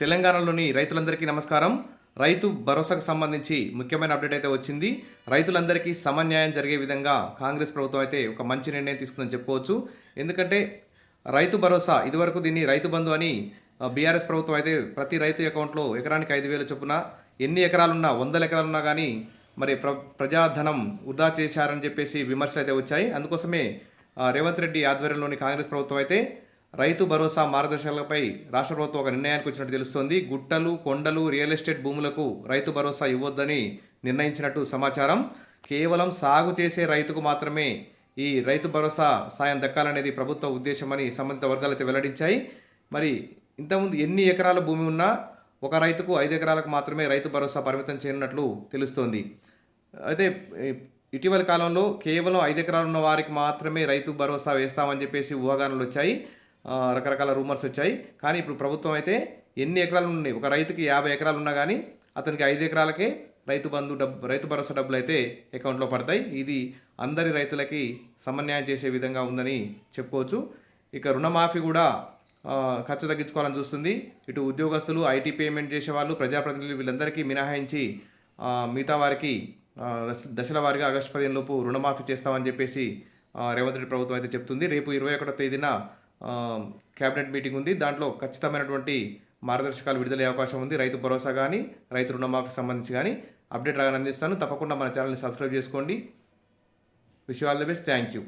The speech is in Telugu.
తెలంగాణలోని రైతులందరికీ నమస్కారం. రైతు భరోసాకు సంబంధించి ముఖ్యమైన అప్డేట్ అయితే వచ్చింది. రైతులందరికీ సమన్యాయం జరిగే విధంగా కాంగ్రెస్ ప్రభుత్వం అయితే ఒక మంచి నిర్ణయం తీసుకుందని చెప్పుకోవచ్చు. ఎందుకంటే రైతు భరోసా ఇదివరకు దీన్ని రైతు బంధు అని బీఆర్ఎస్ ప్రభుత్వం అయితే ప్రతి రైతు అకౌంట్లో ఎకరానికి 5,000 చొప్పున ఎన్ని ఎకరాలున్నా 100 ఎకరాలున్నా కానీ మరి ప్రజాధనం వృధా చేశారని చెప్పేసి విమర్శలు అయితే వచ్చాయి. అందుకోసమే రేవంత్ రెడ్డి ఆధ్వర్యంలోని కాంగ్రెస్ ప్రభుత్వం అయితే రైతు భరోసా మార్గదర్శకాలపై రాష్ట్ర ప్రభుత్వం ఒక నిర్ణయానికి వచ్చినట్టు తెలుస్తోంది. గుట్టలు, కొండలు, రియల్ ఎస్టేట్ భూములకు రైతు భరోసా ఇవ్వొద్దని నిర్ణయించినట్టు సమాచారం. కేవలం సాగు చేసే రైతుకు మాత్రమే ఈ రైతు భరోసా సాయం దక్కాలనేది ప్రభుత్వ ఉద్దేశమని సంబంధిత వర్గాలు అయితే వెల్లడించాయి. మరి ఇంతకుముందు ఎన్ని ఎకరాల భూమి ఉన్నా ఒక రైతుకు 5 ఎకరాలకు మాత్రమే రైతు భరోసా పరిమితం చేయనున్నట్లు తెలుస్తోంది. అయితే ఇటీవల కాలంలో కేవలం 5 ఎకరాలు ఉన్న వారికి మాత్రమే రైతు భరోసా వేస్తామని చెప్పేసి ఊహాగానాలు వచ్చాయి, రకరకాల రూమర్స్ వచ్చాయి. కానీ ఇప్పుడు ప్రభుత్వం అయితే ఎన్ని ఎకరాలు ఉన్నాయి, ఒక రైతుకి 50 ఎకరాలు ఉన్నా కానీ అతనికి 5 ఎకరాలకే రైతు భరోసా డబ్బులు అయితే అకౌంట్లో పడతాయి. ఇది అందరి రైతులకి సమన్యాయం చేసే విధంగా ఉందని చెప్పుకోవచ్చు. ఇక రుణమాఫీ కూడా ఖర్చు తగ్గించుకోవాలని చూస్తుంది. ఇటు ఉద్యోగస్తులు, ఐటీ పేమెంట్ చేసేవాళ్ళు, ప్రజాప్రతినిధులు వీళ్ళందరికీ మినహాయించి మిగతా వారికి దశల వారీగా ఆగస్టు 15 లోపు రుణమాఫీ చేస్తామని చెప్పేసి రేవంత్ రెడ్డి ప్రభుత్వం అయితే చెప్తుంది. రేపు 21వ తేదీన క్యాబినెట్ మీటింగ్ ఉంది. దాంట్లో ఖచ్చితమైనటువంటి మార్గదర్శకాలు విడుదలయ్యే అవకాశం ఉంది. రైతు భరోసా కానీ రైతు రుణమాఫీకి సంబంధించి కానీ అప్డేట్ రాగానే అందిస్తాను. తప్పకుండా మన ఛానల్ని సబ్స్క్రైబ్ చేసుకోండి. Wish you all the best. Thank you.